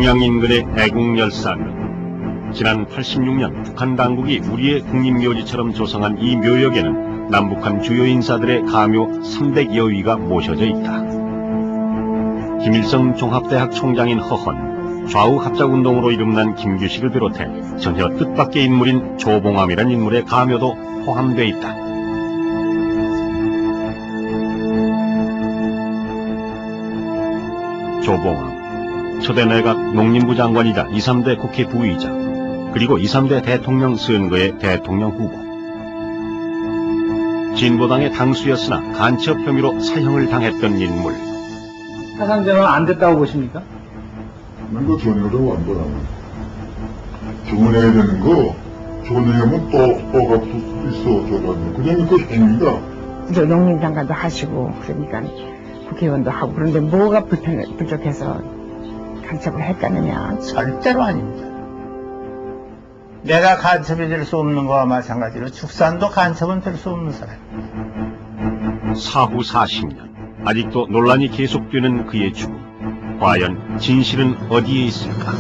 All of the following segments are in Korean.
평양 인근의 애국열사릉. 지난 86년 북한 당국이 우리의 국립묘지처럼 조성한 이 묘역에는 남북한 주요 인사들의 가묘 300여 위가 모셔져 있다. 김일성 종합대학 총장인 허헌, 좌우 합작운동으로 이름난 김규식을 비롯해 전혀 뜻밖의 인물인 조봉암이란 인물의 가묘도 포함되어 있다. 조봉암, 초대 내각 농림부 장관이자 2, 3대 국회 부의장, 그리고 2, 3대 대통령 선거의 대통령 후보. 진보당의 당수였으나 간첩 혐의로 사형을 당했던 인물. 사상전환 안 됐다고 보십니까? 그거 전혀도 안 돼. 주문해야 되는 거, 주문하면 또 갚을 수도 있어, 저거는. 그냥 그것이 국민이다. 저 농림장관도 하시고, 그러니까 국회의원도 하고, 그런데 뭐가 부족해서 간첩을 했다느냐? 절대로 아닙니다. 내가 간첩이 될 수 없는 거와 마찬가지로 축산도 간첩은 될 수 없는 사람. 사후 40년, 아직도 논란이 계속되는 그의 죽음. 과연 진실은 어디에 있을까?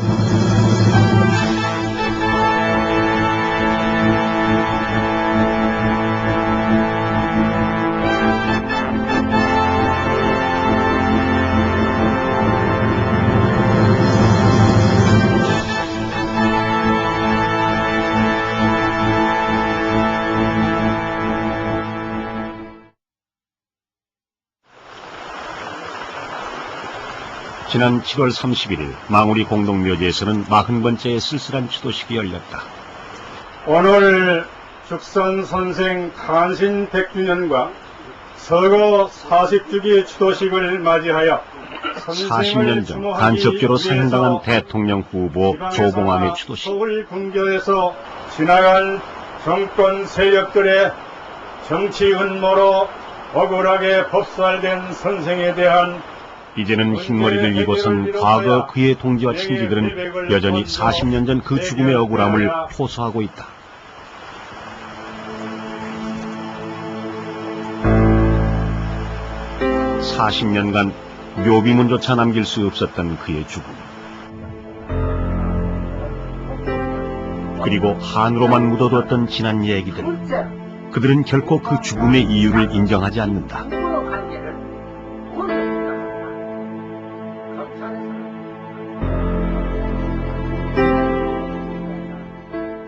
지난 7월 31일 망우리 공동묘지에서는 40번째의 쓸쓸한 추도식이 열렸다. 오늘 죽선 선생 탄신 100주년과 서거 40주기 추도식을 맞이하여 40년 전 간첩죄로 사형당한 대통령 후보 조봉암의 추도식. 서울 근교에서 지나간 정권 세력들의 정치 음모로 억울하게 법살된 선생에 대한 이제는 흰머리를 입어선 과거 그의 동지와 친지들은 여전히 40년 전 그 죽음의 억울함을 호소하고 있다. (40년간) 묘비문조차 남길 수 없었던 그의 죽음. 그리고 한으로만 묻어두었던 지난 얘기들. 그들은 결코 그 죽음의 이유를 인정하지 않는다.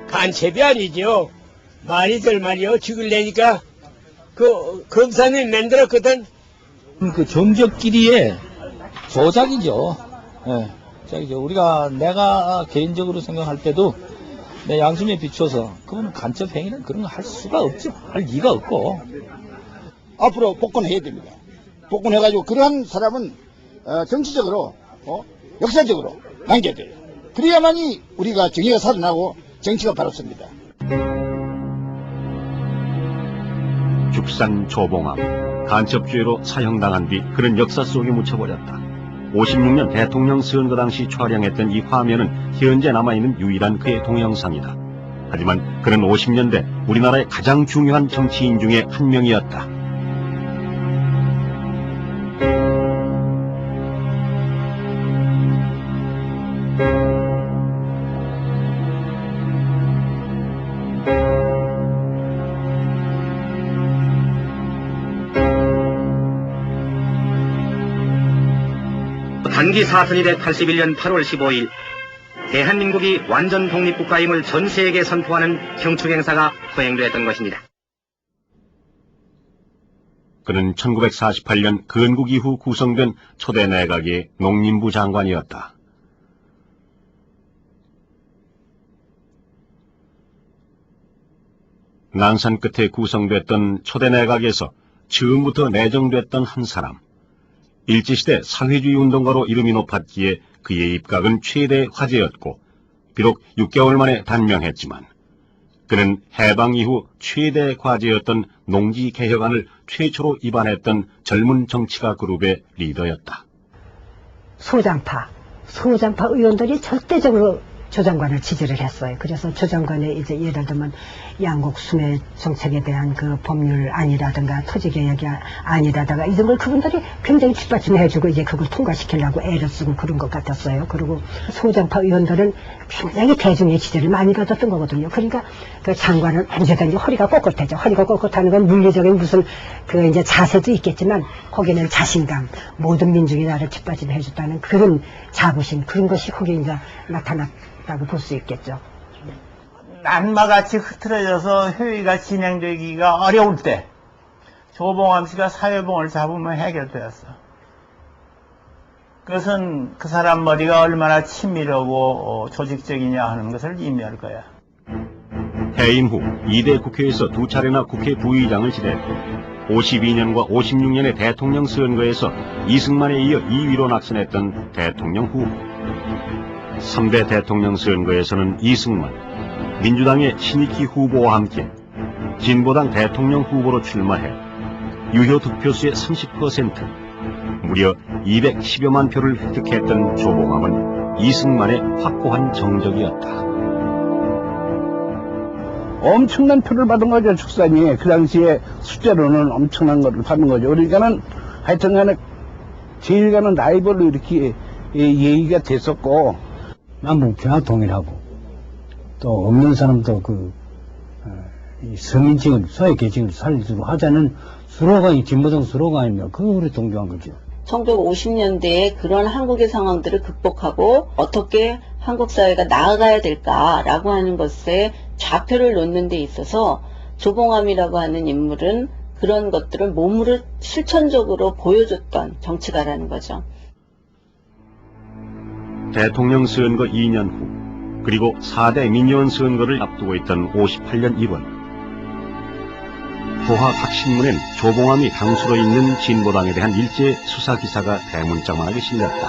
간첩이 아니죠. 많이들 말이요. 죽을래니까 그 검사님이 만들었거든. 그 정적끼리의 조작이죠. 예, 조작이죠. 내가 개인적으로 생각할 때도 내 양심에 비춰서 그거는 간첩 행위는 그런 거 할 수가 없죠. 할 리가 없고. 앞으로 복권해야 됩니다. 복권해가지고 그러한 사람은 정치적으로 역사적으로 남겨야 돼요. 그래야만이 우리가 정의가 살아나고 정치가 바로섭니다. 죽산 조봉암, 간첩죄로 사형당한 뒤 그는 역사 속에 묻혀버렸다. 56년 대통령 선거 당시 촬영했던 이 화면은 현재 남아있는 유일한 그의 동영상이다. 하지만 그는 50년대 우리나라의 가장 중요한 정치인 중에 한 명이었다. 단기 사선이 된 81년 8월 15일 대한민국이 완전 독립국가임을 전 세계에 선포하는 경축 행사가 소행되었던 것입니다. 그는 1948년 건국 이후 구성된 초대 내각의 농림부 장관이었다. 난산 끝에 구성됐던 초대 내각에서 처음부터 내정됐던 한 사람. 일제시대 사회주의 운동가로 이름이 높았기에 그의 입각은 최대 화제였고 비록 6개월 만에 단명했지만 그는 해방 이후 최대 과제였던 농지개혁안을 최초로 입안했던 젊은 정치가 그룹의 리더였다. 소장파 의원들이 절대적으로 조 장관을 지지를 했어요. 그래서 조 장관의 이제 예를 들면 양곡 수매 정책에 대한 그 법률안이라든가 토지개혁이 안이라든가 이런 걸 그분들이 굉장히 뒷받침해주고 이제 그걸 통과시키려고 애를 쓰고 그런 것 같았어요. 그리고 소장파 의원들은 굉장히 대중의 지지를 많이 받았던 거거든요. 그러니까 그 장관은 언제든지 허리가 꼿꼿하죠. 허리가 꼿꼿하는 건 물리적인 무슨 그 이제 자세도 있겠지만 거기는 자신감, 모든 민중이 나를 뒷받침해줬다는 그런 자부심, 그런 것이 거기 이제 나타났다고 볼 수 있겠죠. 난마같이 흐트러져서 회의가 진행되기가 어려울 때 조봉암 씨가 사회봉을 잡으면 해결되었어. 그것은 그 사람 머리가 얼마나 친밀하고 조직적이냐 하는 것을 의미할 거야. 해임 후 2대 국회에서 2차례나 국회 부의장을 지냈고 52년과 56년의 대통령 선거에서 이승만에 이어 2위로 낙선했던 대통령 후보. 3대 대통령 선거에서는 이승만, 민주당의 신익희 후보와 함께 진보당 대통령 후보로 출마해 유효 득표수의 30%, 무려 210여만 표를 획득했던 조봉암은 이승만의 확고한 정적이었다. 엄청난 표를 받은 거죠, 축산이. 그 당시에 숫자로는 엄청난 거를 받은 거죠. 그러니까는 하여튼 간에 제일 가는 라이벌로 이렇게 얘기가 됐었고, 남북평화 통일하고, 또 없는 사람도 이 서민층을, 소외계층을 살리도록 하자는 스로건이, 진보당 스로건이며, 그걸 우리 동조한 거죠. 1950년대에 그런 한국의 상황들을 극복하고 어떻게 한국 사회가 나아가야 될까라고 하는 것에 좌표를 놓는 데 있어서 조봉암이라고 하는 인물은 그런 것들을 몸으로 실천적으로 보여줬던 정치가라는 거죠. 대통령 선거 2년 후, 그리고 4대 민의원 선거를 앞두고 있던 58년 1월, 포화 각 신문엔 조봉암이 당수로 있는 진보당에 대한 일제 수사 기사가 대문짝만하게 실렸다.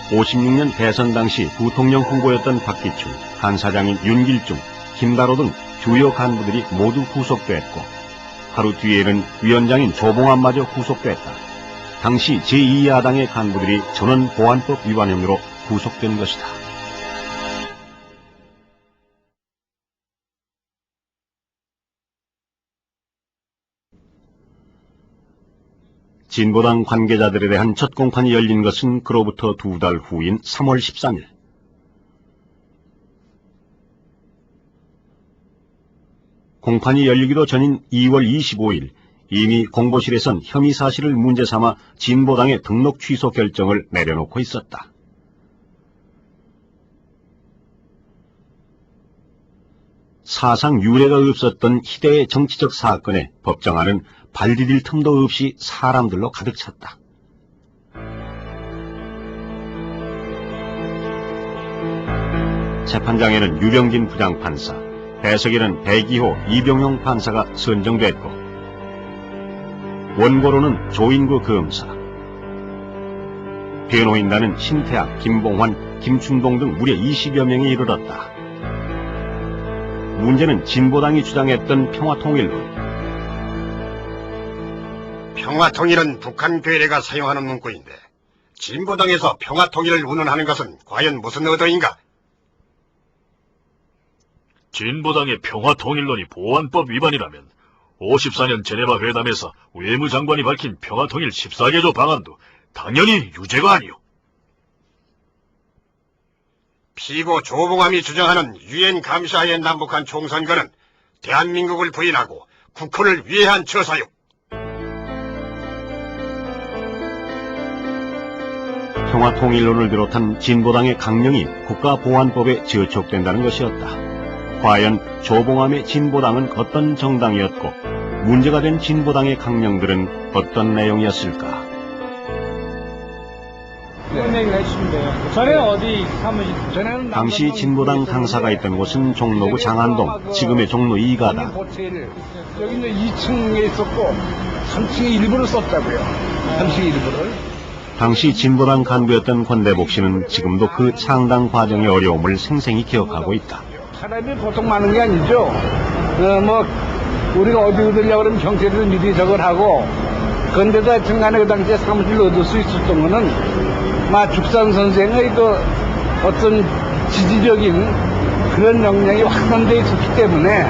56년 대선 당시 부통령 후보였던 박기춘, 한사장인 윤길중, 김다로 등 주요 간부들이 모두 구속됐고, 하루 뒤에는 위원장인 조봉암마저 구속됐다. 당시 제2야당의 간부들이 전원보안법 위반 혐의로 구속된 것이다. 진보당 관계자들에 대한 첫 공판이 열린 것은 그로부터 2달 후인 3월 13일. 공판이 열리기도 전인 2월 25일, 이미 공보실에선 혐의 사실을 문제 삼아 진보당의 등록 취소 결정을 내려놓고 있었다. 사상 유례가 없었던 희대의 정치적 사건에 법정안은 발 디딜 틈도 없이 사람들로 가득 찼다. 재판장에는 유병진 부장판사, 배석에는 배기호, 이병용 판사가 선정됐고, 원고로는 조인구 검사, 변호인단은 신태학, 김봉환, 김춘봉 등 무려 20여 명이 이르렀다. 문제는 진보당이 주장했던 평화통일론. 평화통일은 북한 괴뢰가 사용하는 문구인데 진보당에서 평화통일을 운운하는 것은 과연 무슨 의도인가? 진보당의 평화통일론이 보안법 위반이라면 54년 제네바 회담에서 외무장관이 밝힌 평화통일 14개조 방안도 당연히 유죄가 아니오. 피고 조봉암이 주장하는 유엔 감시하에 남북한 총선거는 대한민국을 부인하고 국호를 위해한 처사요. 평화통일론을 비롯한 진보당의 강령이 국가보안법에 저촉된다는 것이었다. 과연 조봉암의 진보당은 어떤 정당이었고 문제가 된 진보당의 강령들은 어떤 내용이었을까? 그런 얘기를 해주시면 돼요. 전에는 어디 사무실, 전에는 당시 진보당 당사가 있던 곳은 종로구 장안동, 지금의 종로 2가다. 여기는 2층에 있었고 3층에 일부를 썼다고요. 3층에 일부를. 당시 진보당 간부였던 권대복 씨는 지금도 그 창당 과정의 어려움을 생생히 기억하고 있다. 사람이 보통 많은 게 아니죠. 우리가 어디 얻으려고 그러면 경찰에서 미리 저걸 하고, 그런데도 하여튼 간에 그 당시에 사무실을 얻을 수 있었던 거는, 죽산 선생의 어떤 지지적인 그런 역량이 확산되어 있었기 때문에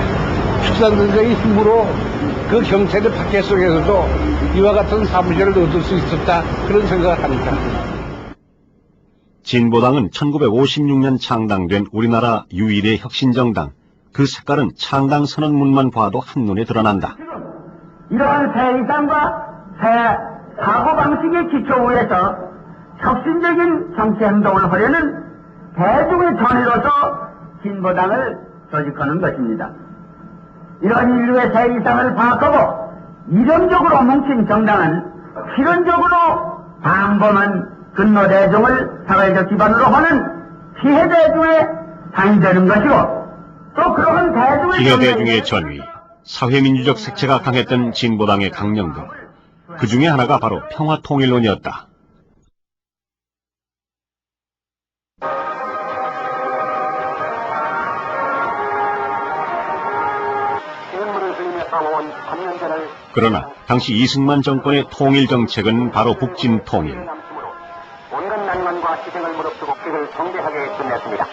축산선생의 힘으로 그 경찰의 박해 속에서도 이와 같은 사무실을 얻을 수 있었다, 그런 생각을 합니다. 진보당은 1956년 창당된 우리나라 유일의 혁신정당. 그 색깔은 창당 선언문만 봐도 한눈에 드러난다. 이러한 새 이상과 새 사고방식의 기초 위에서 혁신적인 정치행동을 하려는 대중의 전의로서 진보당을 조직하는 것입니다. 이런 인류의 새 이상을 바꾸고 이념적으로 뭉친 정당은 필연적으로 방범한 근로 대중을 사회적 기반으로 하는 피해 대중의 당이 되는 것이고, 또 그러한 대중의 피해 대중의 전위, 사회민주적 색채가 강했던 진보당의 강령들. 그 중에 하나가 바로 평화통일론이었다. 그러나 당시 이승만 정권의 통일 정책은 바로 북진통일. 온갖 난관과 희생을 무릅쓰고 그를 성대하게 끝냈습니다.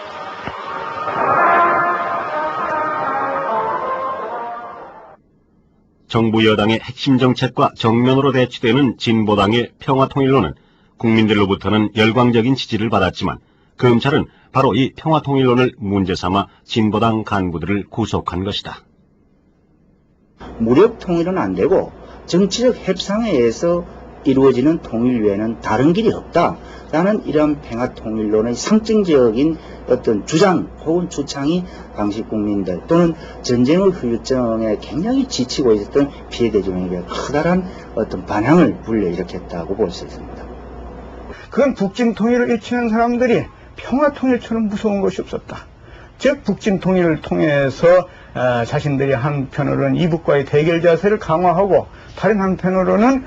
정부 여당의 핵심 정책과 정면으로 대치되는 진보당의 평화통일론은 국민들로부터는 열광적인 지지를 받았지만 검찰은 바로 이 평화통일론을 문제 삼아 진보당 간부들을 구속한 것이다. 무력 통일은 안 되고 정치적 협상에 의해서 이루어지는 통일 외에는 다른 길이 없다. 라는 이런 평화통일론의 상징적인 어떤 주장 혹은 주창이 당시 국민들 또는 전쟁의 후유증에 굉장히 지치고 있었던 피해대중에게 커다란 어떤 반향을 불러일으켰다고 볼 수 있습니다. 그건 북진통일을 외치는 사람들이 평화통일처럼 무서운 것이 없었다. 즉 북진통일을 통해서 자신들이 한편으로는 이북과의 대결 자세를 강화하고 다른 한편으로는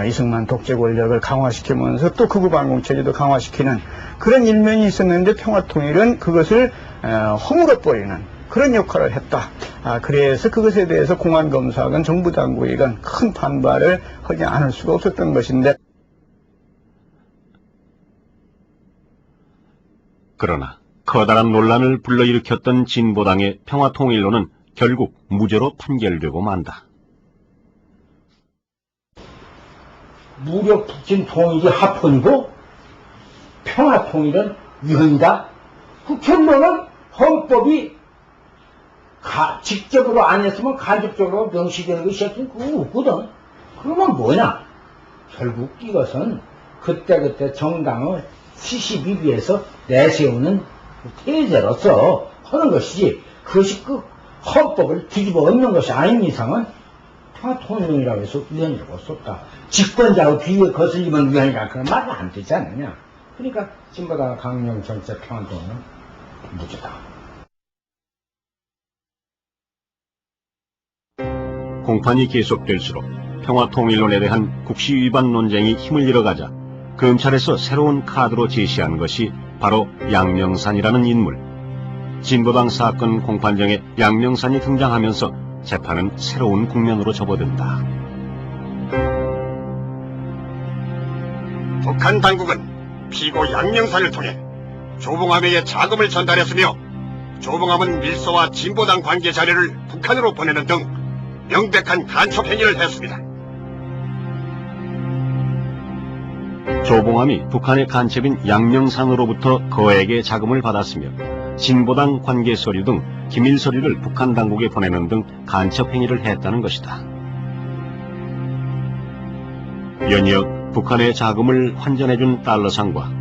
이승만 독재 권력을 강화시키면서 또 극우반공체제도 강화시키는 그런 일면이 있었는데 평화통일은 그것을 허물어버리는 그런 역할을 했다. 그래서 그것에 대해서 공안검사건 정부 당국이건 큰 반발을 하지 않을 수가 없었던 것인데, 그러나 커다란 논란을 불러일으켰던 진보당의 평화통일론은 결국 무죄로 판결되고 만다. 무력 북진 통일이 합헌이고 평화통일은 위헌이다. 국현론은 헌법이 직접으로 안 했으면 간접적으로 명시되는 것이 그거 없거든. 그러면 뭐냐? 결국 이것은 그때그때 정당을 시시비 위해서 내세우는 태제로서 하는 것이지, 그것이 그 헌법을 뒤집어 엎는 것이 아닌 이상은 평화통일론이라고 해서 위헌이라고 썼다. 집권자의 비위에 거슬리면 위헌이라 그런 말은 안 되지 않느냐. 그러니까 진보당 강령 정책 평화통일은 무죄다. 공판이 계속될수록 평화통일론에 대한 국시 위반 논쟁이 힘을 잃어가자 검찰에서 새로운 카드로 제시한 것이 바로 양명산이라는 인물. 진보당 사건 공판정에 양명산이 등장하면서 재판은 새로운 국면으로 접어든다. 북한 당국은 피고 양명산을 통해 조봉암에게 자금을 전달했으며 조봉암은 밀소와 진보당 관계 자료를 북한으로 보내는 등 명백한 간첩 행위를 했습니다. 조봉암이 북한의 간첩인 양명산으로부터 거액의 자금을 받았으며 진보당 관계 서류 등 기밀 서류를 북한 당국에 보내는 등 간첩 행위를 했다는 것이다. 연이어 북한의 자금을 환전해준 달러상과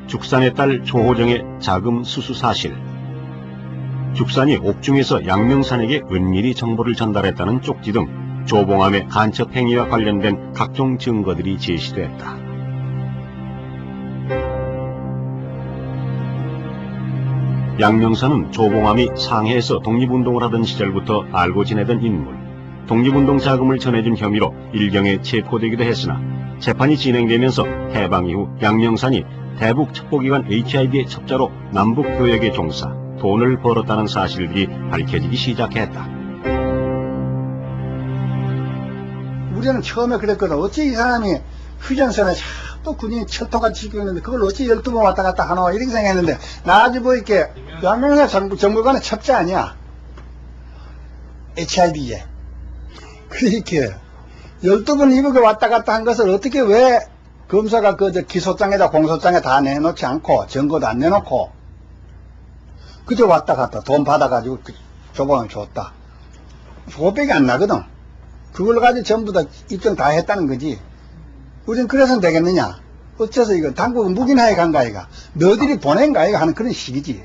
죽산의 딸 조호정의 자금 수수 사실, 죽산이 옥중에서 양명산에게 은밀히 정보를 전달했다는 쪽지 등 조봉암의 간첩 행위와 관련된 각종 증거들이 제시됐다. 양명산은 조봉암이 상해에서 독립운동을 하던 시절부터 알고 지내던 인물, 독립운동 자금을 전해준 혐의로 일경에 체포되기도 했으나 재판이 진행되면서 해방 이후 양명산이 대북 첩보기관 HID의 첩자로 남북교역에 종사, 돈을 벌었다는 사실들이 밝혀지기 시작했다. 우리는 처음에 그랬거든. 어째 이 사람이 휴전선에 또 군인이 철토같이 지키고 있는데 그걸 어찌 12번 왔다 갔다 하노 이렇게 생각했는데 나중에 보니까 양명사 정부관의 첩자 아니야. HIV에. 그러니까 12번 이렇게 왔다 갔다 한 것을 어떻게 왜 검사가 기소장에다 공소장에 다 내놓지 않고 증거도 안 내놓고 그저 왔다 갔다 돈 받아가지고 조봉을 줬다. 그것밖에 안 나거든. 그걸 가지고 전부 다 입증 다 했다는 거지. 우린 그래서는 되겠느냐. 어째서 이거 당국은 묵인하에 간 거 아이가. 너희들이 보낸 거 아이가 하는 그런 식이지.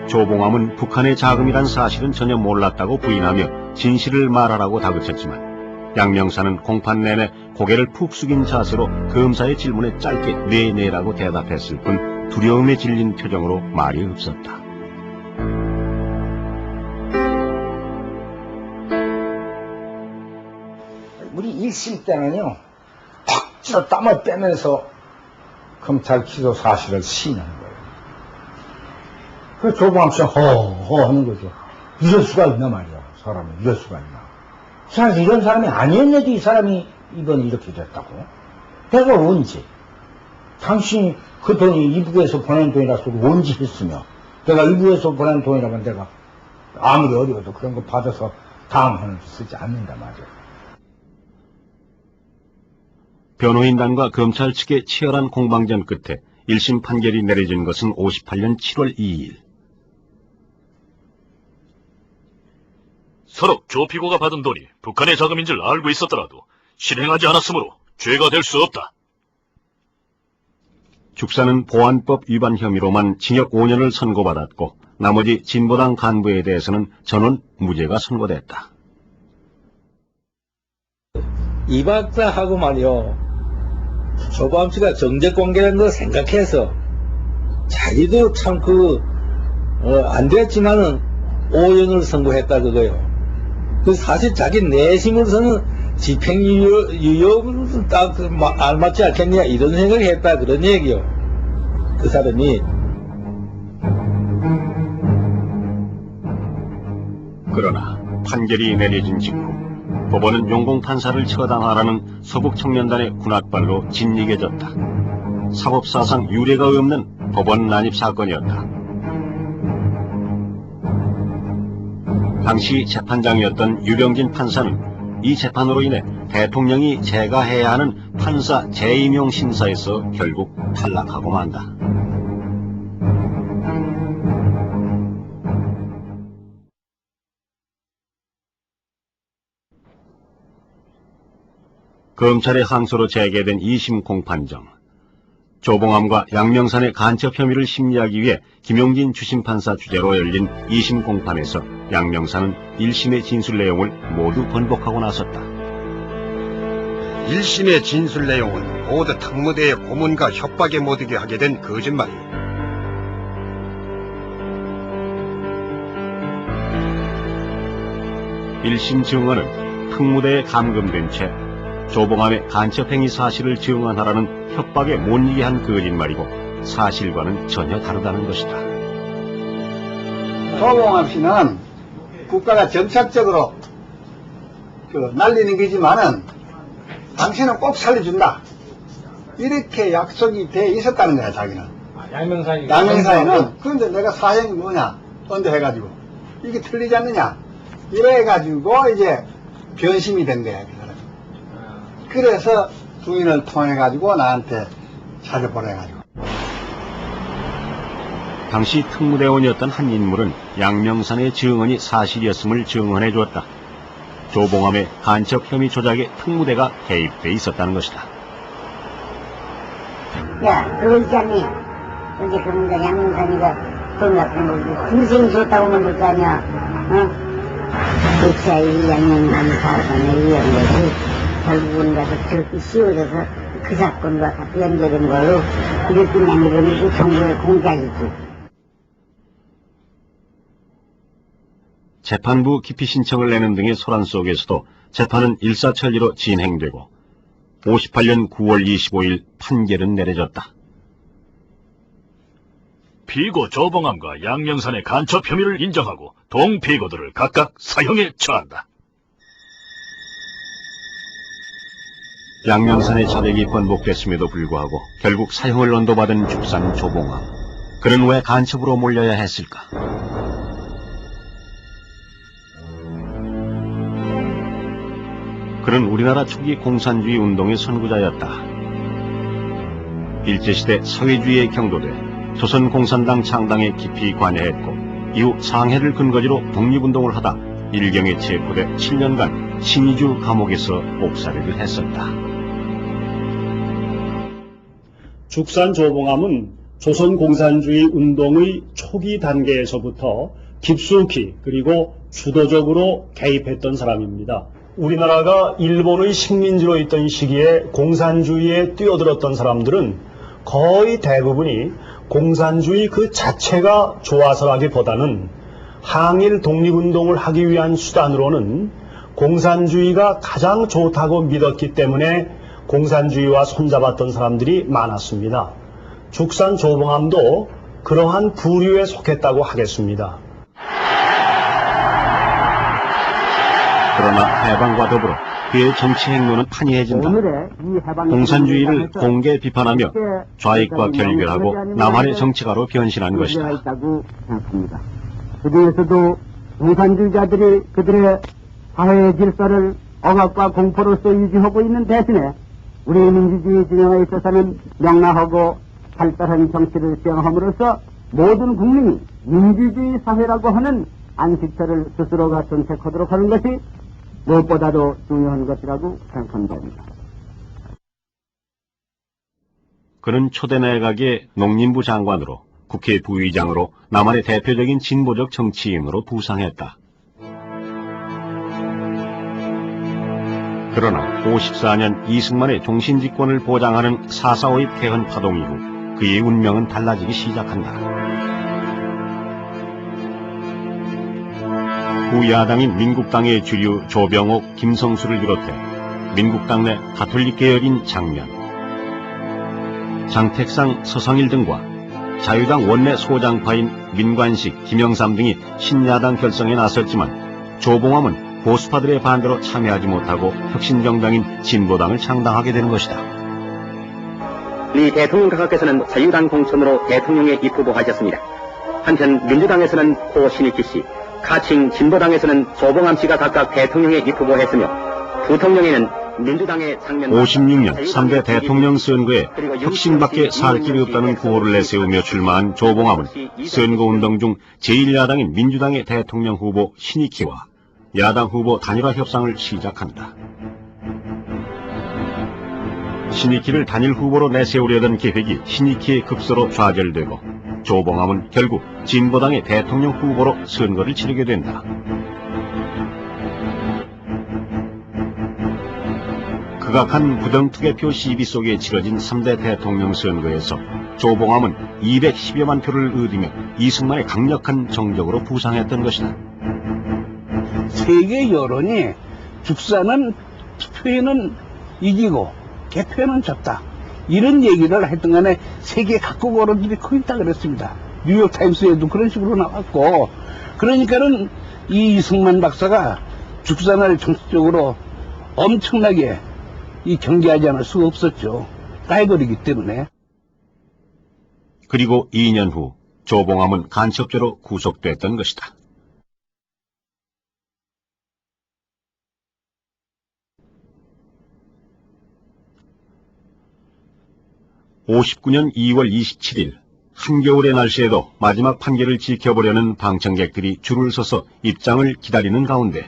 조봉암은 북한의 자금이란 사실은 전혀 몰랐다고 부인하며 진실을 말하라고 다그쳤지만 양명사는 공판 내내 고개를 푹 숙인 자세로 검사의 질문에 짧게 네네라고 대답했을 뿐 두려움에 질린 표정으로 말이 없었다. 우리 1심 때는요, 팍 땀을 빼면서 검찰 기소 사실을 시인하는 거예요. 그 조봉암 씨가 허허 하는 거죠. 이럴 수가 있나 말이야. 사람이 이럴 수가 있나. 사실 이런 사람이 아니었는데도 이 사람이 이번에 이렇게 됐다고. 내가 언제? 당신이 그 돈이 이북에서 보낸 돈이라서 언제 했으며 내가 이북에서 보낸 돈이라면 내가 아무리 어려워도 그런 거 받아서 다음 해는 쓰지 않는단 말이야. 변호인단과 검찰 측의 치열한 공방전 끝에 1심 판결이 내려진 것은 58년 7월 2일. 서로 조 피고가 받은 돈이 북한의 자금인 줄 알고 있었더라도 실행하지 않았으므로 죄가 될 수 없다. 죽사는 보안법 위반 혐의로만 징역 5년을 선고받았고 나머지 진보당 간부에 대해서는 전원 무죄가 선고됐다. 이 박사하고 말이요. 조봉암 씨가 정적관계라는 걸 생각해서 자기도 참 안 됐지만은 5년을 선고했다 그거요. 그 사실 자기 내심으로서는 집행유예를 딱 알맞지 않겠냐 이런 생각을 했다 그런 얘기요. 그 사람이. 그러나 판결이 내려진 직후 법원은 용공판사를 처단하라는 서북청년단의 군악발로 진리게졌다. 사법사상 유례가 없는 법원 난입 사건이었다. 당시 재판장이었던 유병진 판사는 이 재판으로 인해 대통령이 제가해야 하는 판사 재임용 심사에서 결국 탈락하고 만다. 검찰의 항소로 재개된 2심 공판정. 조봉암과 양명산의 간첩 혐의를 심리하기 위해 김용진 주심판사 주재로 열린 2심 공판에서 양명산은 1심의 진술 내용을 모두 번복하고 나섰다. 1심의 진술 내용은 모두 특무대의 고문과 협박에 못 이게 하게 된 거짓말이오. 일심 증언은 특무대에 감금된 채 조봉암의 간첩행위 사실을 증언하라는 협박에 못 이게 한 거짓말이고 사실과는 전혀 다르다는 것이다. 조봉암 씨는 국가가 정착적으로 날리는 거지만은 당신은 꼭 살려준다. 이렇게 약속이 돼 있었다는 거야, 자기는. 양명사에는. 그런데 내가 사형이 뭐냐? 언제 해가지고. 이게 틀리지 않느냐? 이래가지고 이제 변심이 된 거야, 그 사람이. 그래서 주인을 통해가지고 나한테 찾아보내가지고. 당시 특무대원이었던 한 인물은 양명산의 증언이 사실이었음을 증언해 주었다. 조봉암의 간첩 혐의 조작에 특무대가 개입돼 있었다는 것이다. 야, 그거 있잖니. 언제 그런가 양명산이가 돈 같은 거 동생이 줬다고 하면 될 거 아니야. 어? HIV 양명산 사건에 의한 것이 결국은 가서 그렇게 씌워져서 그 사건과 다 연결된 걸로 이렇게 남기는 게 정부의 공작이지. 재판부 기피 신청을 내는 등의 소란 속에서도 재판은 일사천리로 진행되고 58년 9월 25일 판결은 내려졌다. 피고 조봉암과 양명산의 간첩 혐의를 인정하고 동피고들을 각각 사형에 처한다. 양명산의 자백이 번복됐음에도 불구하고 결국 사형을 언도받은 죽산 조봉암. 그는 왜 간첩으로 몰려야 했을까? 그는 우리나라 초기 공산주의 운동의 선구자였다. 일제시대 사회주의에 경도돼 조선공산당 창당에 깊이 관여했고 이후 상해를 근거지로 독립운동을 하다 일경에 체포돼 7년간 신의주 감옥에서 옥살이를 했었다. 죽산 조봉암은 조선공산주의 운동의 초기 단계에서부터 깊숙이 그리고 주도적으로 개입했던 사람입니다. 우리나라가 일본의 식민지로 있던 시기에 공산주의에 뛰어들었던 사람들은 거의 대부분이 공산주의 그 자체가 좋아서라기보다는 항일 독립운동을 하기 위한 수단으로는 공산주의가 가장 좋다고 믿었기 때문에 공산주의와 손잡았던 사람들이 많았습니다. 죽산 조봉암도 그러한 부류에 속했다고 하겠습니다. 그러나 해방과 더불어 그의 정치 행로는 판이해진다. 공산주의를 공개 비판하며 좌익과 결별하고 남한의 정치가로 변신한 것이다. 그 중에서도 공산주의자들이 그들의 사회 질서를 억압과 공포로서 유지하고 있는 대신에 우리 민주주의 진영에 있어서는 명랑하고 발달한 정치를 수행함으로써 모든 국민이 민주주의 사회라고 하는 안식처를 스스로가 정책하도록 하는 것이 무엇보다도 중요한 것이라고 생각합니다. 그는 초대 내각의 농림부 장관으로 국회 부의장으로 남한의 대표적인 진보적 정치인으로 부상했다. 그러나 54년 이승만의 종신집권을 보장하는 4.45 개헌 파동 이후 그의 운명은 달라지기 시작한다. 후야당인 민국당의 주류 조병옥, 김성수를 비롯해 민국당 내 가톨릭 계열인 장면, 장택상, 서성일 등과 자유당 원내 소장파인 민관식, 김영삼 등이 신야당 결성에 나섰지만 조봉암은 보수파들의 반대로 참여하지 못하고 혁신정당인 진보당을 창당하게 되는 것이다. 리 대통령 각하께서는 자유당 공천으로 대통령에 입후보하셨습니다. 한편 민주당에서는 고 신익희 씨, 가칭 진보당에서는 조봉암 씨가 각각 대통령에 입후보했으며 부통령에는 민주당의 장면 56년 3대 대통령 선거에 혁신밖에 살 길이 없다는 구호를 내세우며 출마한 조봉암은 선거운동 중 제1야당인 민주당의 대통령 후보 신익희와 야당 후보 단일화 협상을 시작한다. 신익희를 단일 후보로 내세우려던 계획이 신익희의 급소로 좌절되고 조봉암은 결국 진보당의 대통령 후보로 선거를 치르게 된다. 극악한 부정투개표 시비 속에 치러진 3대 대통령 선거에서 조봉암은 210여만 표를 얻으며 이승만의 강력한 정적으로 부상했던 것이다. 세계 여론이 죽산은 투표에는 이기고 개표에는 졌다. 이런 얘기를 했던 간에 세계 각국 언론들이 거의 다 그랬습니다. 뉴욕타임스에도 그런 식으로 나왔고, 그러니까는 이 이승만 박사가 죽산을 정치적으로 엄청나게 경계하지 않을 수가 없었죠. 라이벌이기 때문에. 그리고 2년 후 조봉암은 간첩죄로 구속됐던 것이다. (59년 2월 27일) 한겨울의 날씨에도 마지막 판결을 지켜보려는 방청객들이 줄을 서서 입장을 기다리는 가운데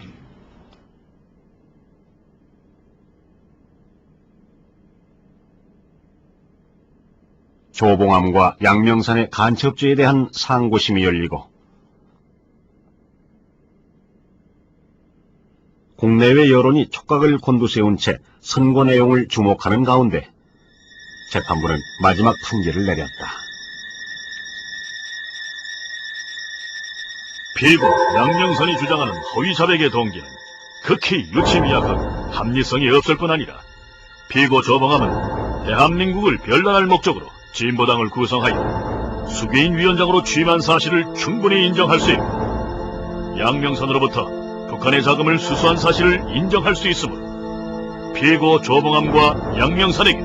조봉암과 양명산의 간첩죄에 대한 상고심이 열리고 국내외 여론이 촉각을 곤두세운 채 선고 내용을 주목하는 가운데 재판부는 마지막 판결을 내렸다. 피고 양명선이 주장하는 허위 자백의 동기는 극히 유치미약하고 합리성이 없을 뿐 아니라 피고 조봉암은 대한민국을 별난할 목적으로 진보당을 구성하여 수괴인 위원장으로 취임한 사실을 충분히 인정할 수 있고 양명선으로부터 북한의 자금을 수수한 사실을 인정할 수 있으므로 피고 조봉암과 양명선에게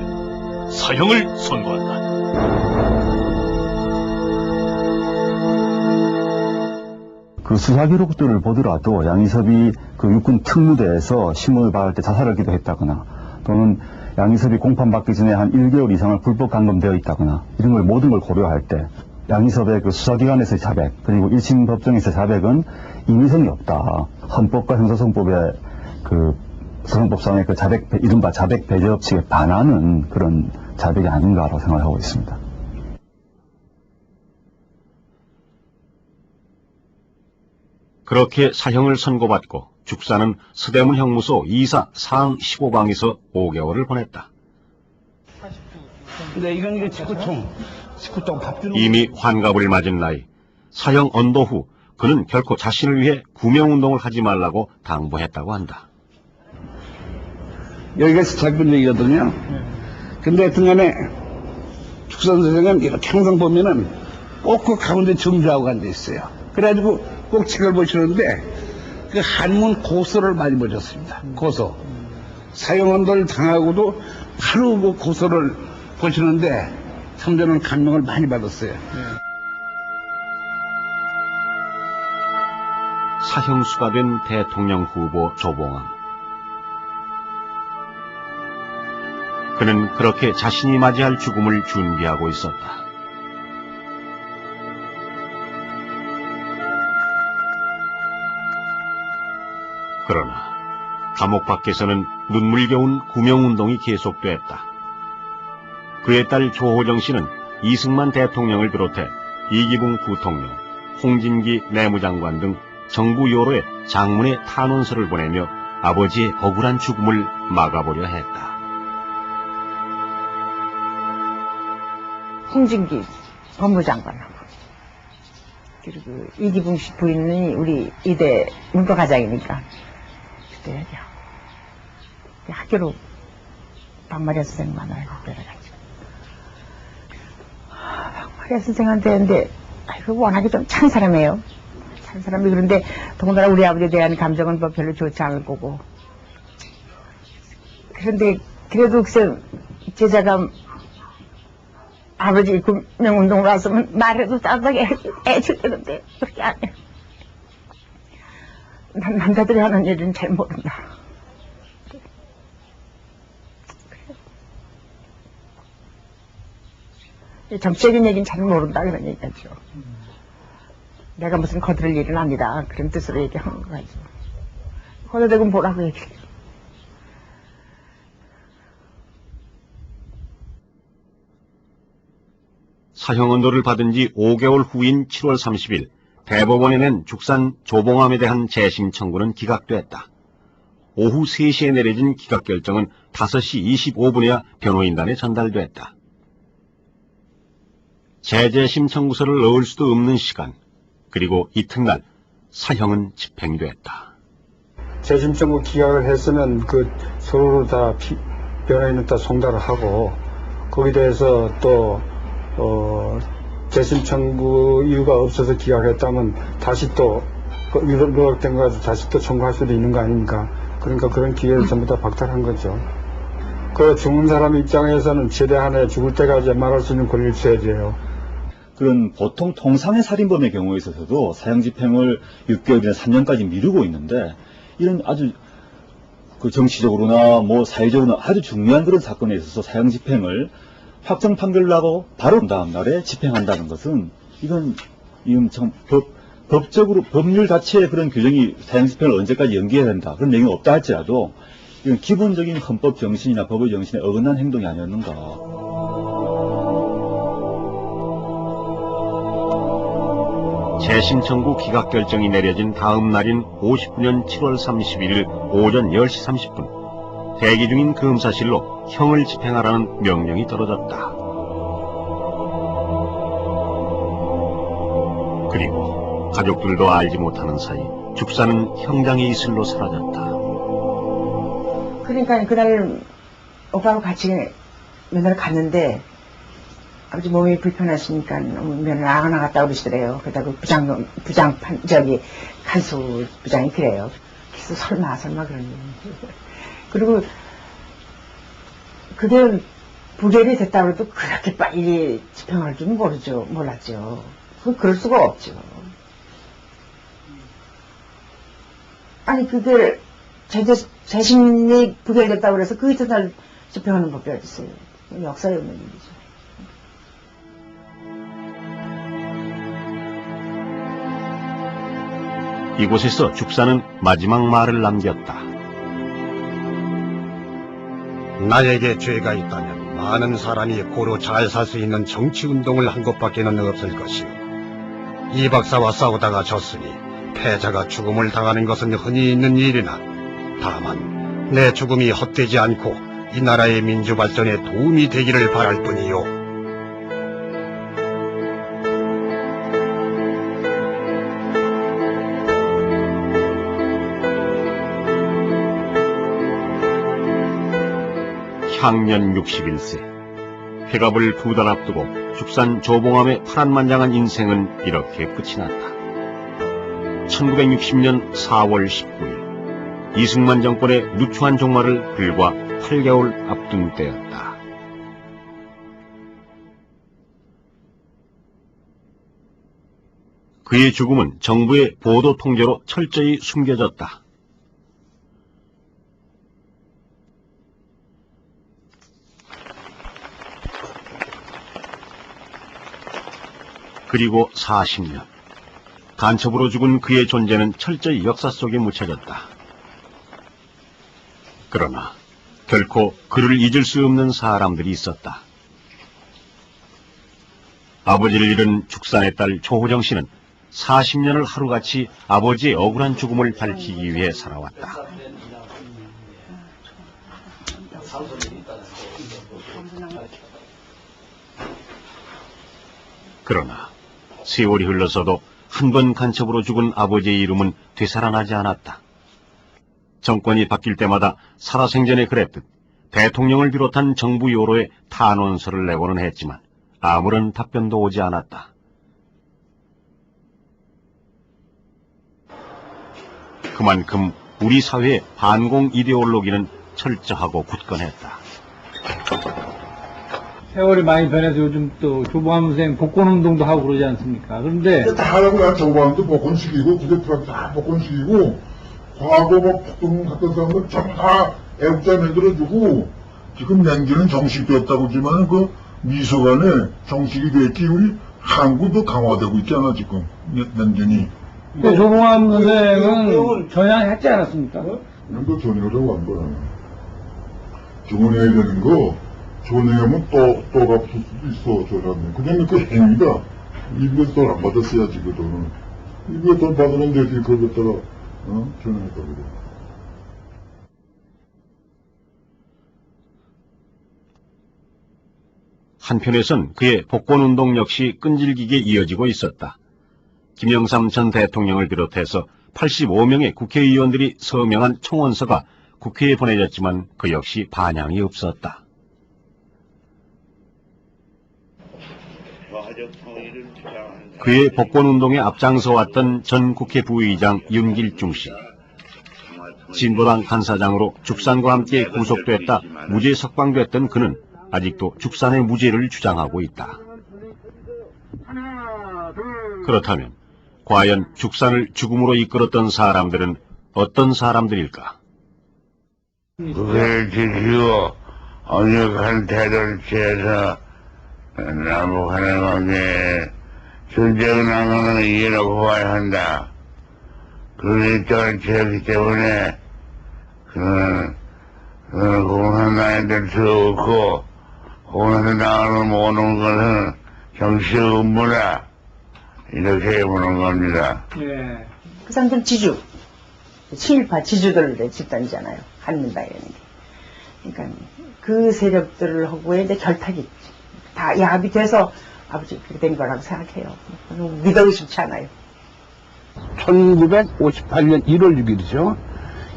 사형을 선고한다. 그 수사 기록들을 보더라도 양이섭이 그 육군 특무대에서 심호를 받을 때 자살을 기도했다거나 또는 양이섭이 공판받기 전에 한 1개월 이상을 불법 감금되어 있다거나 이런 걸 모든 걸 고려할 때 양이섭의 그 수사기관에서의 자백 그리고 1심 법정에서의 자백은 임의성이 없다. 헌법과 형사소송법의 그 소송법상의 그 자백 이른바 자백 배제 법칙에 반하는 그런 자백이 아닌가라고 생각하고 있습니다. 그렇게 사형을 선고받고 죽사는 서대문 형무소 2사 상 15방에서 5개월을 보냈다. 근데 이건 이거 직구통 밥 주는 이미 환갑을 맞은 나이, 사형 언도 후 그는 결코 자신을 위해 구명운동을 하지 말라고 당부했다고 한다. 여기가 짧은 얘기거든요. 근데 하여튼간에 축산 선생은 이렇게 항상 보면은 꼭 그 가운데 정주하고 앉아 있어요. 그래가지고 꼭 책을 보시는데 그 한문 고소를 많이 보셨습니다. 고소. 사형언도를 당하고도 바로 그 고소를 보시는데 참 저는 감명을 많이 받았어요. 사형수가 된 대통령 후보 조봉암. 그는 그렇게 자신이 맞이할 죽음을 준비하고 있었다. 그러나 감옥 밖에서는 눈물겨운 구명운동이 계속됐다. 그의 딸 조호정 씨는 이승만 대통령을 비롯해 이기붕 부통령, 홍진기 내무장관 등 정부 여로에 장문의 탄원서를 보내며 아버지의 억울한 죽음을 막아보려 했다. 홍진기 법무장관하고 그리고 이기붕 씨 부인이 우리 이대 문과과장이니까 그때 학교로 박마리아 선생님 만나러 내려가지고 박마리아 선생한테 했는데 워낙에 좀 찬 사람이에요. 찬 사람이. 그런데 더군다나 우리 아버지에 대한 감정은 뭐 별로 좋지 않을 거고. 그런데 그래도 글쎄 제자가 아버지 구명운동을 왔으면 말해도 따뜻하게 해주겠는데 그렇게 안 해. 난 남자들이 하는 일은 잘 모른다. 정치적인 얘기는 잘 모른다 그런 얘기죠. 내가 무슨 거들을 일은 아니다 그런 뜻으로 얘기하는 거죠. 거들대고 뭐라고 얘기해요. 사형언도를 받은 지 5개월 후인 7월 30일 대법원에 낸 죽산 조봉암에 대한 재심 청구는 기각됐다. 오후 3시에 내려진 기각 결정은 5시 25분에야 변호인단에 전달됐다. 재재심 청구서를 넣을 수도 없는 시간, 그리고 이튿날 사형은 집행됐다. 재심 청구 기각을 했으면 그 서로 다 변호인은 다 송달을 하고 거기에 대해서 또 재심 청구 이유가 없어서 기각했다면 다시 또 누락된 거 가지고 다시 또 청구할 수도 있는 거 아닙니까? 그러니까 그런 기회를 전부 다 박탈한 거죠. 그 죽는 사람 입장에서는 최대한의 죽을 때까지 말할 수 있는 권리를 줘야죠. 그런 보통 통상의 살인범의 경우에 있어서도 사형 집행을 6개월이나 3년까지 미루고 있는데 이런 아주 그 정치적으로나 뭐 사회적으로나 아주 중요한 그런 사건에 있어서 사형 집행을 확정 판결을 하고 바로 다음 날에 집행한다는 것은 이건 참 법적으로 법률 자체의 그런 규정이 사형 집행을 언제까지 연기해야 된다 그런 내용이 없다 할지라도 이건 기본적인 헌법 정신이나 법의 정신에 어긋난 행동이 아니었는가. 재심 청구 기각 결정이 내려진 다음 날인 59년 7월 31일 오전 10시 30분 대기 중인 검사실로 형을 집행하라는 명령이 떨어졌다. 그리고 가족들도 알지 못하는 사이 죽사는 형장의 이슬로 사라졌다. 그러니까 그날 오빠하고 같이 면회를 갔는데 아버지 몸이 불편하시니까 면회 안 나갔다 그러시더래요. 그러다가 간수 부장이 그래요. 그래서 설마 그러니. 그리고 그게 부결이 됐다고 해도 그렇게 빨리 집행할 줄은 몰랐죠. 그럴 수가 없죠. 아니, 그게 재심이 부결됐다고 해서 그 이튿날 집행하는 법이 어딨어요. 역사에 없는 일이죠. 이곳에서 죽사는 마지막 말을 남겼다. 나에게 죄가 있다면 많은 사람이 고로 잘 살 수 있는 정치운동을 한 것밖에는 없을 것이오. 이 박사와 싸우다가 졌으니 패자가 죽음을 당하는 것은 흔히 있는 일이나 다만 내 죽음이 헛되지 않고 이 나라의 민주 발전에 도움이 되기를 바랄 뿐이요. 향년 61세. 회갑을 2달 앞두고 죽산 조봉암의 파란만장한 인생은 이렇게 끝이 났다. 1960년 4월 19일 이승만 정권의 누추한 종말을 불과 8개월 앞둔 때였다. 그의 죽음은 정부의 보도 통제로 철저히 숨겨졌다. 그리고 40년. 간첩으로 죽은 그의 존재는 철저히 역사 속에 묻혀졌다. 그러나 결코 그를 잊을 수 없는 사람들이 있었다. 아버지를 잃은 죽산의 딸 조호정 씨는 40년을 하루같이 아버지의 억울한 죽음을 밝히기 위해 살아왔다. 그러나 세월이 흘러서도 한 번 간첩으로 죽은 아버지의 이름은 되살아나지 않았다. 정권이 바뀔 때마다 살아생전에 그랬듯 대통령을 비롯한 정부 요로에 탄원서를 내고는 했지만 아무런 답변도 오지 않았다. 그만큼 우리 사회의 반공 이데올로기는 철저하고 굳건했다. 세월이 많이 변해서 요즘 또 조봉암 선생 복권운동도 하고 그러지 않습니까? 그런데 다 하라고 난 조봉암도 복권식이고 부대프랑도 다 복권식이고 과거 뭐 폭동 갔던 사람들 전부 다 애국자 만들어주고 지금 냉기는 정식되었다고 하지만 그 미소간에 정식이 됐기 우리 한국도 강화되고 있잖아 지금 냉전이. 조봉암 선생은 전향했지 않았습니까? 이거 전향하려고 한 거야. 전향해야 되는 거 전향하면 또 갚을 수도 있어 저라면. 그냥 그 행위다. 이거 돈 안 받았어야지 그 돈은. 이거 돈 받으면 되지 그걸 갖다가 전향했다고 그래. 한편에선 그의 복권운동 역시 끈질기게 이어지고 있었다. 김영삼 전 대통령을 비롯해서 85명의 국회의원들이 서명한 청원서가 국회에 보내졌지만 그 역시 반향이 없었다. 그의 복권운동에 앞장서 왔던 전 국회 부의장 윤길중 씨. 진보당 간사장으로 죽산과 함께 구속됐다 무죄 석방됐던 그는 아직도 죽산의 무죄를 주장하고 있다. 그렇다면 과연 죽산을 죽음으로 이끌었던 사람들은 어떤 사람들일까? 국회를 지키고 엄격한 태도를 취해서 남북한의 관계에 전쟁을 나가는 이해라고 봐야 한다. 그런 입장을 취했기 때문에 그는 공산당에 될 수 없고 공산당을 모으는 것은 정치의 업무다. 이렇게 보는 겁니다. 예. 그 사람들 지주, 친일파 지주들의 집단이잖아요. 한민당이라는 게. 그러니까 그 세력들하고의 이제 결탁이 다 야합이 돼서 아버지 그렇게 된 거라고 생각해요. 믿어 의심치 않아요. 1958년 1월 6일이죠.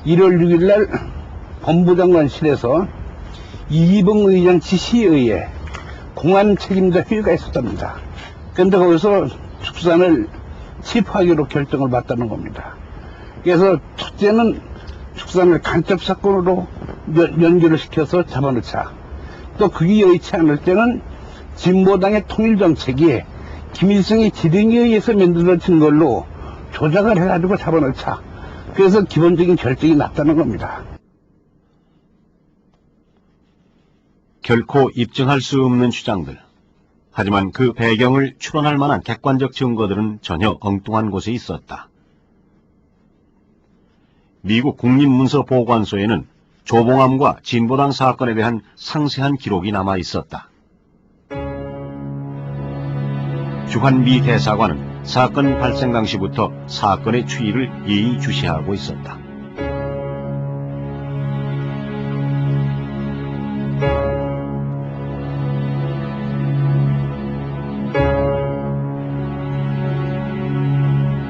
1월 6일 날 법무장관실에서 이희봉 의장 지시에 의해 공안 책임자 회의가 있었답니다. 그런데 거기서 죽산을 체포하기로 결정을 받다는 겁니다. 그래서 첫째는 죽산을 간첩 사건으로 연결을 시켜서 잡아놓자. 또 그게 여의치 않을 때는 진보당의 통일정책이 김일성의 지령에 의해서 만들어진 걸로 조작을 해가지고 잡아넣자. 그래서 기본적인 결정이 났다는 겁니다. 결코 입증할 수 없는 주장들. 하지만 그 배경을 추론할 만한 객관적 증거들은 전혀 엉뚱한 곳에 있었다. 미국 국립문서보관소에는 조봉암과 진보당 사건에 대한 상세한 기록이 남아 있었다. 주한미 대사관은 사건 발생 당시부터 사건의 추이를 예의주시하고 있었다.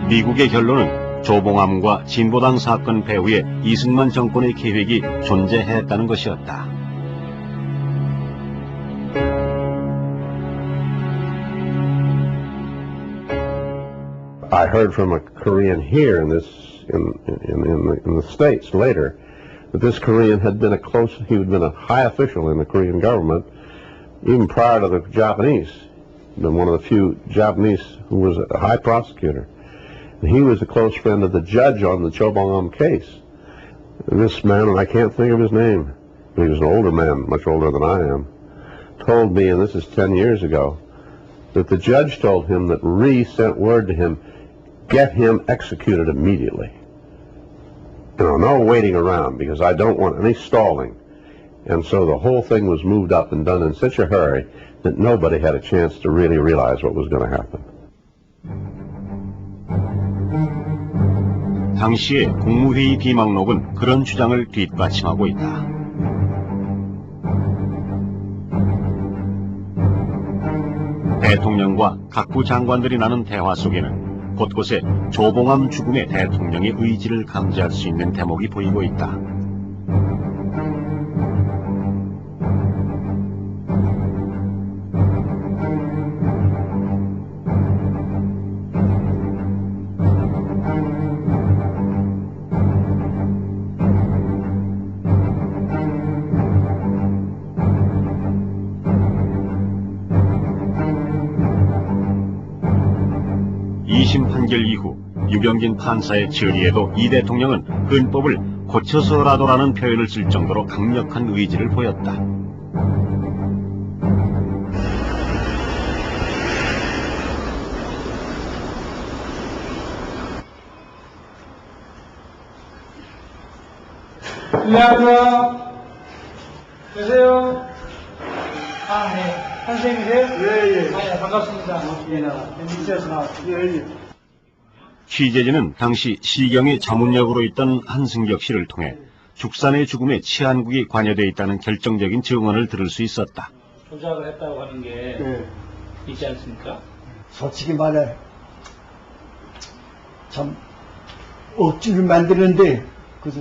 미국의 결론은 조봉암과 진보당 사건 배후에 이승만 정권의 계획이 존재했다는 것이었다. I heard from a Korean here in the States later that this Korean had been he had been a high official in the Korean government even prior to the Japanese. He'd been one of the few Japanese who was a high prosecutor. And he was a close friend of the judge on the Chobong-am case. This man, and I can't think of his name, he was an older man, much older than I am, told me, and this is 10 years ago, that the judge told him that Rhee sent word to him, get him executed immediately. You know, no waiting around, because I don't want any stalling. And so the whole thing was moved up and done in such a hurry that nobody had a chance to really realize what was going to happen. 당시의 국무회의 비망록은 그런 주장을 뒷받침하고 있다. 대통령과 각부 장관들이 나눈 대화 속에는 곳곳에 조봉암 죽음의 대통령의 의지를 감지할 수 있는 대목이 보이고 있다. 이심 판결 이후 유병진 판사의 질의에도 이 대통령은 헌법을 고쳐서라도라는 표현을 쓸 정도로 강력한 의지를 보였다. 안녕하세요. 계세요? 아, 네. 선생님이세요? 예, 예. 아, 예, 반갑습니다. MBC에서 나왔습니다. 예, 예. 취재진은 당시 시경의 자문역으로 있던 한승격 씨를 통해 죽산의 죽음에 치안국이 관여되어 있다는 결정적인 증언을 들을 수 있었다. 조작을 했다고 하는 게 있지 않습니까? 솔직히 말해 참 억지를 만드는데 그래서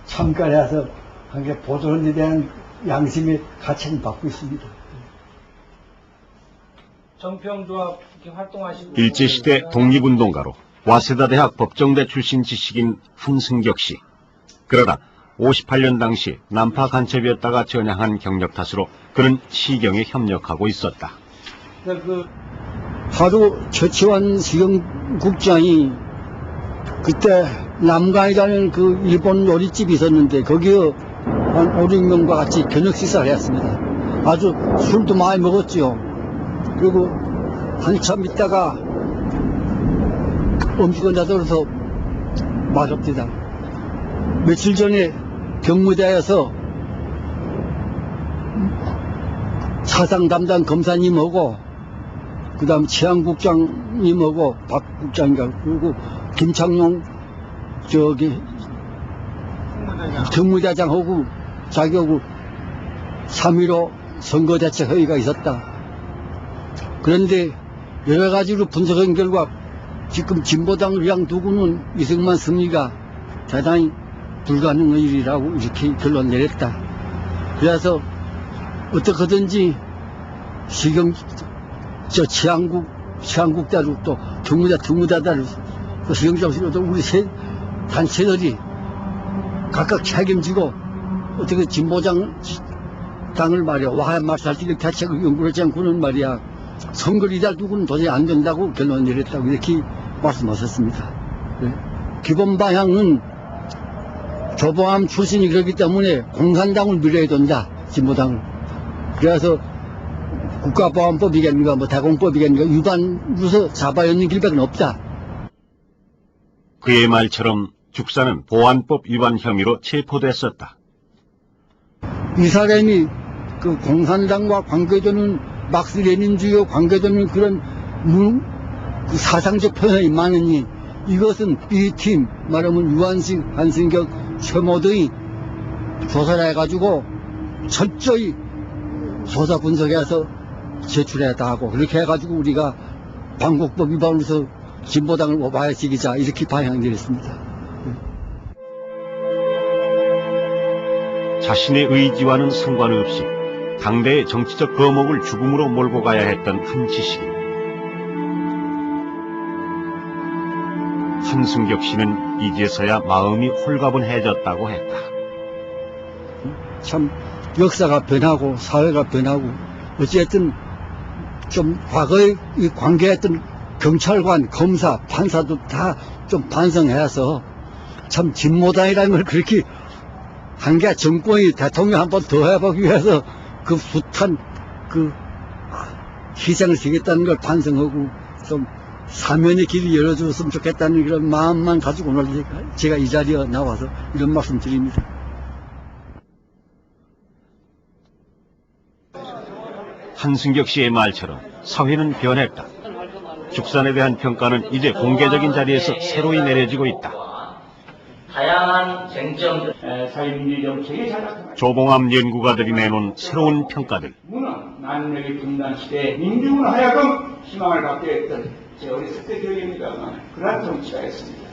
참가해서 한 게 보존에 대한 양심의 가치를 받고 있습니다. 정평조합 이렇게 활동하시고 일제시대 독립운동가로 와세다 대학 법정대 출신 지식인 한승격 씨. 그러다 58년 당시 남파 간첩이었다가 전향한 경력 탓으로 그는 시경에 협력하고 있었다. 하루 최치환 시경국장이 그때 남가이라는 그 일본 요리집이 있었는데 거기에 한 5, 6명과 같이 저녁 식사를 했습니다. 아주 술도 많이 먹었지요. 그리고 한참 있다가 음식을 놔둬서 맛없디다. 며칠 전에 경무대에서 사상 담당 검사님하고 그 다음 치안국장님하고 박 국장인가 그리고 김창룡 정무대장하고 자기하고 3.15 선거대책 회의가 있었다. 그런데 여러 가지로 분석한 결과 지금 진보당 의랑 두고는 이승만 승리가 대단히 불가능한 일이라고 이렇게 결론 내렸다. 그래서 어떻게든지 시경 치안국대로 또 정무대대로 또 시경장실로도 우리 단체들이 각각 책임지고 어떻게 진보당 당을 말이야 와해마살지를 대책을 연구하지 않고는 말이야 선거를 이달 두고는 도저히 안 된다고 결론 내렸다고 이렇게 말씀하셨습니다. 네. 기본 방향은 조봉암 출신이 그렇기 때문에 공산당을 밀어야 된다. 진보당을. 그래서 국가보안법이겠는가 뭐 대공법이겠는가 위반으로서 잡아였는 길밖에 없다. 그의 말처럼 죽사는 보안법 위반 혐의로 체포됐었다. 이 사람이 그 공산당과 관계되는 막스 레닌주의와 관계되는 그런 그 사상적 표현이 많으니 이것은 B팀 말하면 유한식, 한승격, 최모 등이 조사를 해가지고 철저히 조사 분석해서 제출했다 하고 그렇게 해가지고 우리가 반국법 위반으로서 진보당을 오바해지기자 이렇게 방향되었습니다. 자신의 의지와는 상관없이 당대의 정치적 거목을 죽음으로 몰고 가야 했던 한 지식인. 한승격 씨는 이제서야 마음이 홀가분해졌다고 했다. 참 역사가 변하고 사회가 변하고 어쨌든 좀 과거에 관계했던 경찰관, 검사, 판사도 다 좀 반성해서 참 진보당이라는 걸 그렇게 한 게 정권이 대통령 한 번 더 해보기 위해서 그 숱한 그 희생을 지겠다는 걸 반성하고 좀 사면의 길을 열어줬으면 좋겠다는 그런 마음만 가지고 오늘 제가 이 자리에 나와서 이런 말씀 드립니다. 한승격 씨의 말처럼 사회는 변했다. 죽산에 대한 평가는 이제 공개적인 자리에서 새로이 내려지고 있다. 다양한 쟁점들, 사회민주 정책이 잘 조봉암 연구가들이 내놓은 새로운 평가들. 문은 난력의 분단 시대에 민중을 하여금 희망을 갖게 했던 제 어렸을 때 기억입니다만 그러한 정치가 있습니다.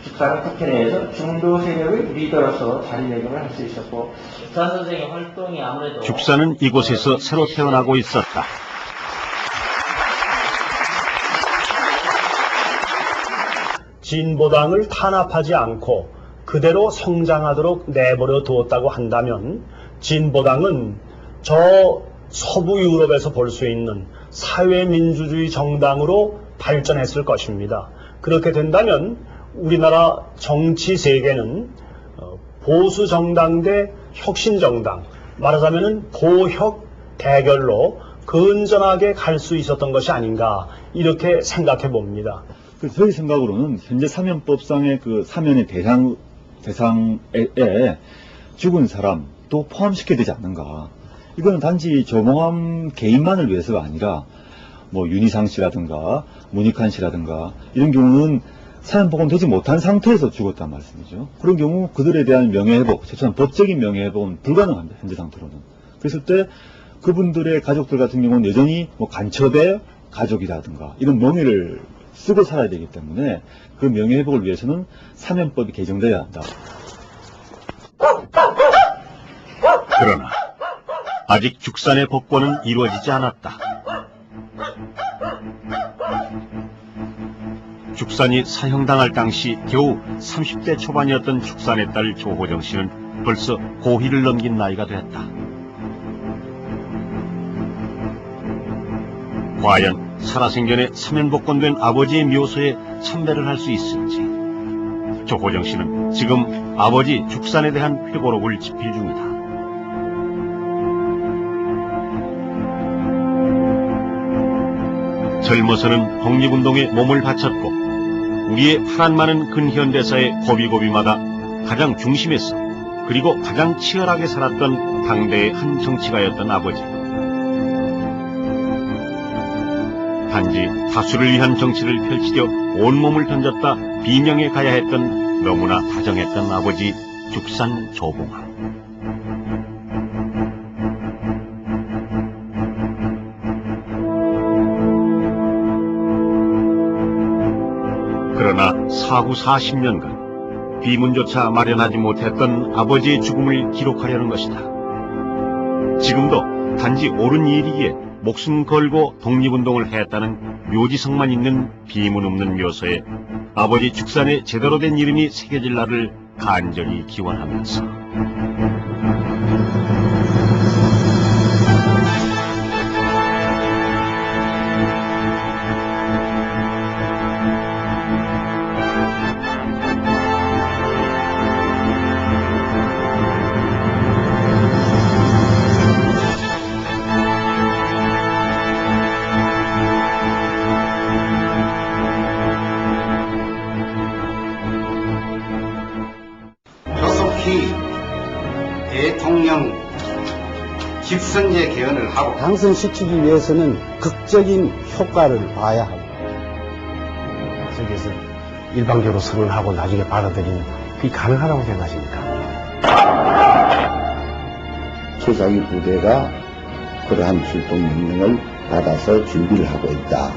죽사는 국회 내에서 중도 세력의 리더로서 자리매김을 할 수 있었고 죽산 선생의 활동이 아무래도 죽사는 이곳에서 새로 태어나고 있었다. 진보당을 탄압하지 않고 그대로 성장하도록 내버려 두었다고 한다면 진보당은 저 서부 유럽에서 볼 수 있는 사회민주주의 정당으로 발전했을 것입니다. 그렇게 된다면 우리나라 정치 세계는 보수 정당 대 혁신 정당, 말하자면 보혁 대결로 건전하게 갈 수 있었던 것이 아닌가 이렇게 생각해 봅니다. 저희 생각으로는 현재 사면법상의 그 사면의 대상에 죽은 사람도 포함시켜야 되지 않는가. 이거는 단지 조봉암 개인만을 위해서가 아니라 뭐 윤희상 씨라든가 문익환 씨라든가 이런 경우는 사면복원되지 못한 상태에서 죽었단 말씀이죠. 그런 경우 그들에 대한 명예회복, 최소한 법적인 명예회복은 불가능합니다. 현재 상태로는. 그랬을 때 그분들의 가족들 같은 경우는 여전히 뭐 간첩의 가족이라든가 이런 명예를 쓰고 살아야 되기 때문에 그 명예회복을 위해서는 사면법이 개정돼야 한다. 그러나 아직 죽산의 복권은 이루어지지 않았다. 죽산이 사형당할 당시 겨우 30대 초반이었던 죽산의 딸 조호정 씨는 벌써 고희를 넘긴 나이가 됐다. 과연 살아생전에 사면복권된 아버지의 묘소에 참배를 할 수 있을지. 조호정 씨는 지금 아버지 죽산에 대한 회고록을 집필 중이다. 젊어서는 독립운동에 몸을 바쳤고 우리의 파란만은 근현대사의 고비고비마다 가장 중심에서 그리고 가장 치열하게 살았던 당대의 한 정치가였던 아버지. 단지 다수를 위한 정치를 펼치려 온몸을 던졌다 비명에 가야 했던 너무나 다정했던 아버지 죽산 조봉암. 그러나 사후 40년간 비문조차 마련하지 못했던 아버지의 죽음을 기록하려는 것이다. 지금도 단지 옳은 일이기에 목숨 걸고 독립운동을 했다는 묘지성만 있는 비문 없는 묘소에 아버지 죽산의 제대로 된 이름이 새겨질 날을 간절히 기원하면서 대통령 집선제 개헌을 하고 당선시키기 위해서는 극적인 효과를 봐야 하고 저기에서 일방적으로 선언하고 나중에 받아들이는 그게 가능하다고 생각하십니까? 최상위 부대가 그러한 출동 명령을 받아서 준비를 하고 있다.